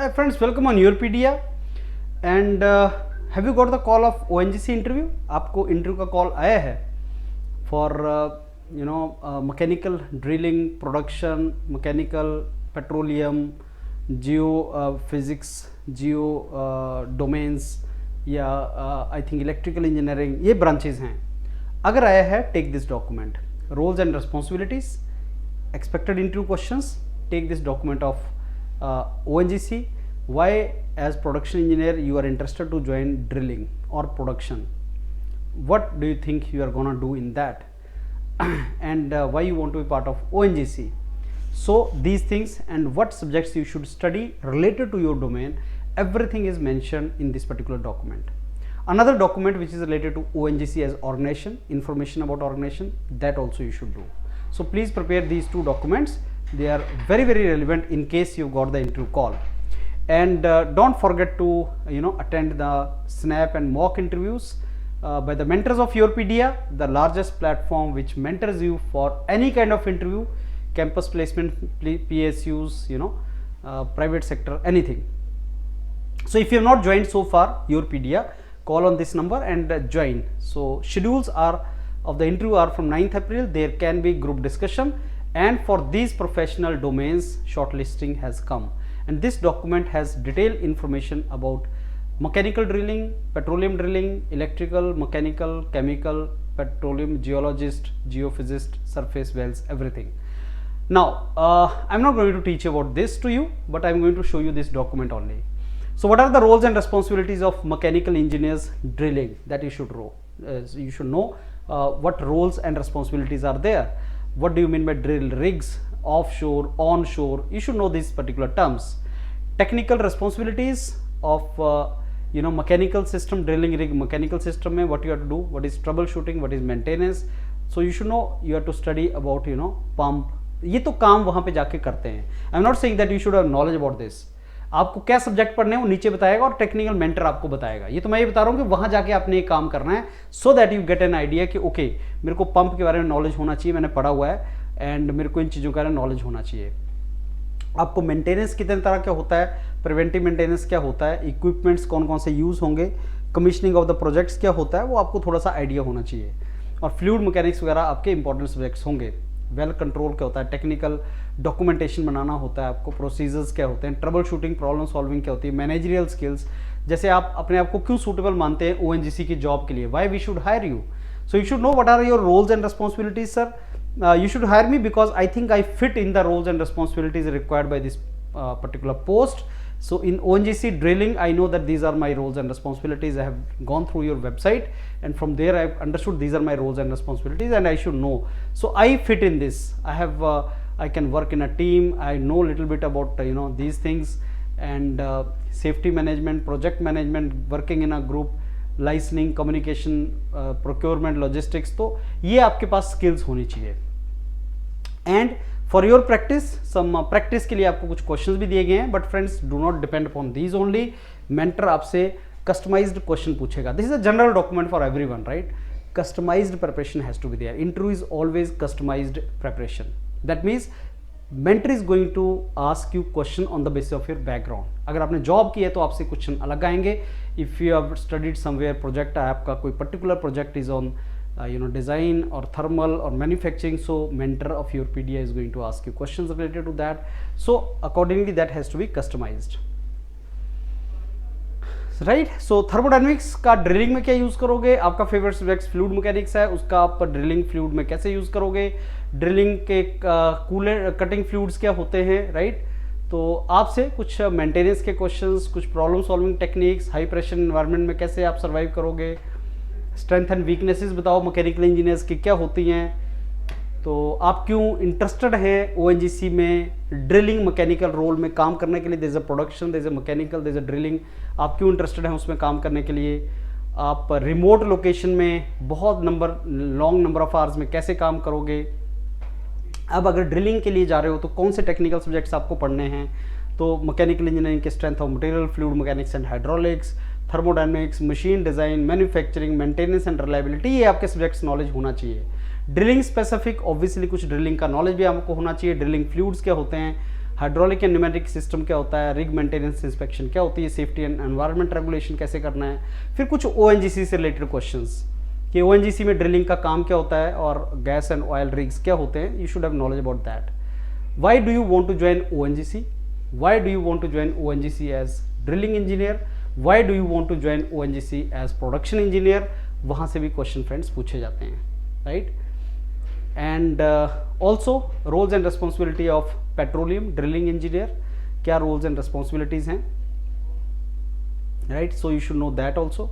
Hi friends, welcome on Europedia. And have you got the call of ONGC interview? आपको interview का call आया है for mechanical drilling production, mechanical petroleum, geophysics, geo domains या I think electrical engineering, ये branches हैं. अगर आया है, take this document. Roles and responsibilities, expected interview questions. Take this document of ONGC. Why as production engineer you are interested to join drilling or production? What do you think you are gonna do in that? And why you want to be part of ONGC? So these things and what subjects you should study related to your domain, everything is mentioned in this particular document. Another document which is related to ONGC as organization, information about organization, that also you should do. So please prepare these two documents. They are very relevant in case you got the interview call. And don't forget to attend the snap and mock interviews by the mentors of Europedia, the largest platform which mentors you for any kind of interview, campus placement, PSUs, private sector, anything. So if you have not joined so far Europedia, call on this number and join. So schedules are of the interview are from 9th April. There can be group discussion, and for these professional domains shortlisting has come, and this document has detailed information about mechanical drilling, petroleum drilling, electrical, mechanical, chemical, petroleum, geologist, geophysicist, surface wells, everything. Now I'm not going to teach about this to you, but I'm going to show you this document only. So what are the roles and responsibilities of mechanical engineers drilling that you should know? You should know what roles and responsibilities are there. What do you mean by drill rigs, offshore, onshore? You should know these particular terms. Technical responsibilities of mechanical system, drilling rig, mechanical system में what you have to do, what is troubleshooting, what is maintenance. So you should know, you have to study about pump. ये तो काम वहाँ पे जाके करते हैं. I'm not saying that you should have knowledge about this. आपको क्या सब्जेक्ट पढ़ने हैं वो नीचे बताएगा और टेक्निकल मेंटर आपको बताएगा. ये तो मैं ये बता रहा हूँ कि वहां जाके आपने ये काम करना है, so that you get an idea कि ओके मेरे को पंप के बारे में नॉलेज होना चाहिए, मैंने पढ़ा हुआ है, एंड मेरे को इन चीज़ों के बारे में नॉलेज होना चाहिए. आपको मेंटेनेंस कितने तरह का होता है, प्रिवेंटिव मेंटेनेंस क्या होता है, इक्विपमेंट्स कौन कौन से यूज़ होंगे, कमीशनिंग ऑफ द प्रोजेक्ट्स क्या होता है, वो आपको थोड़ा सा आइडिया होना चाहिए. और फ्लूइड मैकेनिक्स वगैरह आपके इंपॉर्टेंट सब्जेक्ट्स होंगे. वेल कंट्रोल क्या होता है, टेक्निकल डॉक्यूमेंटेशन बनाना होता है आपको, प्रोसीजर्स क्या होते हैं, ट्रबल शूटिंग, प्रॉब्लम सॉल्विंग क्या होती है, मैनेजरियल स्किल्स, जैसे आप अपने आप को क्यों सूटेबल मानते हैं ONGC की जॉब के लिए, why we should hire you. So you should know what are your roles and responsibilities. Sir you should hire me because I think I fit in the roles and responsibilities required by this particular post. So in ONGC drilling, I know that these are my roles and responsibilities. I have gone through your website, and from there I have understood these are my roles and responsibilities, and I should know. So I fit in this. I can work in a team. I know a little bit about these things, and safety management, project management, working in a group, licensing, communication, procurement, logistics. तो ये आपके पास skills होनी चाहिए. And for your practice, some practice के लिए आपको कुछ questions भी दिए गए हैं, but friends do not depend upon these only. Mentor आपसे customized question पूछेगा. This is a general document for everyone, right? Customized preparation has to be there. Interview is always customized preparation. That means mentor is going to ask you question on the basis of your background. अगर आपने job की है तो आपसे question अलग आएंगे. If you have studied somewhere project, आपका कोई particular project is on design or thermal or manufacturing, so mentor of Europedia is going to ask you questions related to that. So accordingly that has to be customized, right? So thermodynamics का drilling में क्या use करोगे, आपका favourite subject fluid mechanics है, उसका आप drilling fluid में कैसे यूज करोगे, ड्रिलिंग के कूलर कटिंग फ्लूइड्स क्या होते हैं, राइट? तो आपसे कुछ मेंटेनेंस के क्वेश्चंस, कुछ problem solving techniques, high pressure environment में कैसे आप सर्वाइव करोगे, स्ट्रेंथ एंड वीकनेसेस बताओ मैकेनिकल इंजीनियर्स की क्या होती हैं, तो आप क्यों इंटरेस्टेड हैं ONGC में ड्रिलिंग मैकेनिकल रोल में काम करने के लिए. There is a production, there is a mechanical, there is a drilling. आप क्यों इंटरेस्टेड हैं उसमें काम करने के लिए. आप रिमोट लोकेशन में बहुत लॉन्ग नंबर ऑफ आवर्स में कैसे काम करोगे. अब अगर ड्रिलिंग के लिए जा रहे हो तो कौन से टेक्निकल सब्जेक्ट्स आपको पढ़ने हैं. तो मैकेनिकल इंजीनियरिंग के strength of material, fluid mechanics and hydraulics, thermodynamics, machine design, manufacturing, maintenance and reliability, ये आपके सब्जेक्ट्स नॉलेज होना चाहिए. ड्रिलिंग स्पेसिफिक ऑब्वियसली कुछ ड्रिलिंग का नॉलेज भी आपको होना चाहिए. ड्रिलिंग फ्लूइड्स क्या होते हैं, हाइड्रोलिक एंड न्यूमेटिक सिस्टम क्या होता है, रिग मेंटेनेंस इंस्पेक्शन क्या होती है, सेफ्टी एंड एनवायरनमेंट रेगुलेशन कैसे करना है, फिर कुछ ONGC से रिलेटेड क्वेश्चंस कि ONGC में ड्रिलिंग का काम क्या होता है और गैस एंड ऑयल रिग्स क्या होते हैं, you should have knowledge about that. Why do you want to join ONGC? Why do you want to join ONGC as drilling engineer? Why do you want to join ONGC as production engineer? वहाँ से भी question friends पूछे जाते हैं, right. And also roles and responsibility of petroleum drilling engineer, क्या roles and responsibilities हैं, right. So you should know that also.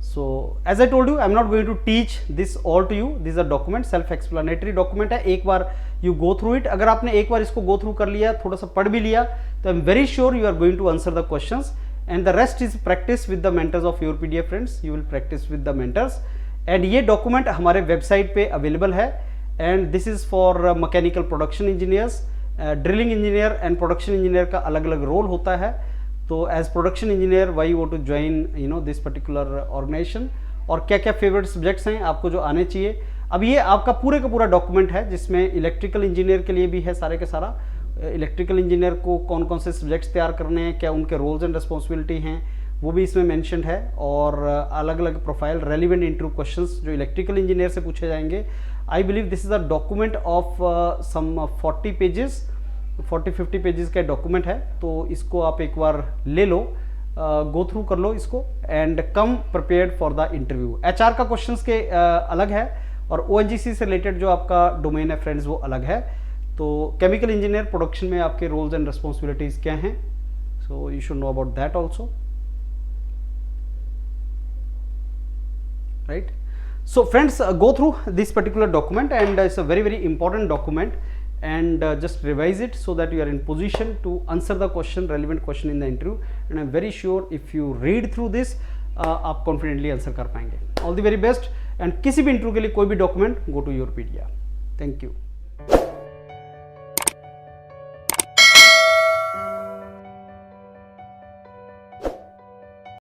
So as I told you, I am not going to teach this all to you. These are document, self-explanatory document है. एक बार you go through it. अगर आपने एक बार इसको go through कर लिया, थोड़ा सा पढ़ भी लिया, तो I am very sure you are going to answer the questions. And the rest is practice with the mentors of your PDF friends. You will practice with the mentors. And ये document हमारे website पे available है. And this is for mechanical production engineers. Drilling engineer and production engineer का अलग-अलग role होता है. तो as production engineer why you want to join this particular organisation, और क्या क्या फेवरेट सब्जेक्ट्स हैं आपको जो आने चाहिए. अब ये आपका पूरे का पूरा डॉक्यूमेंट है जिसमें इलेक्ट्रिकल इंजीनियर के लिए भी है सारे के सारा. इलेक्ट्रिकल इंजीनियर को कौन कौन से सब्जेक्ट्स तैयार करने हैं, क्या उनके रोल्स एंड रिस्पॉन्सिबिलिटी हैं, वो भी इसमें मैंशनड है. और अलग अलग प्रोफाइल रेलिवेंट इंटरव्यू क्वेश्चंस जो इलेक्ट्रिकल इंजीनियर से पूछे जाएंगे. I believe this is a document of some 40 pages, 40-50 pages का डॉक्यूमेंट है. तो इसको आप एक बार ले लो, गो थ्रू कर लो इसको, and come prepared for the interview. HR का क्वेश्चंस के अलग है, और ONGC से रिलेटेड जो आपका डोमेन है फ्रेंड्स वो अलग है. तो केमिकल इंजीनियर प्रोडक्शन में आपके रोल्स एंड रिस्पॉन्सिबिलिटीज क्या हैं, सो you should know about that also, right. So friends, go through this particular document, and it's a very important document, and just revise it so that you are in position to answer the question, relevant question in the interview. And I'm very sure if you read through this, आप confidently answer कर पाएंगे. All the very best, and किसी भी interview के लिए कोई भी document, go to your PDF. Thank you.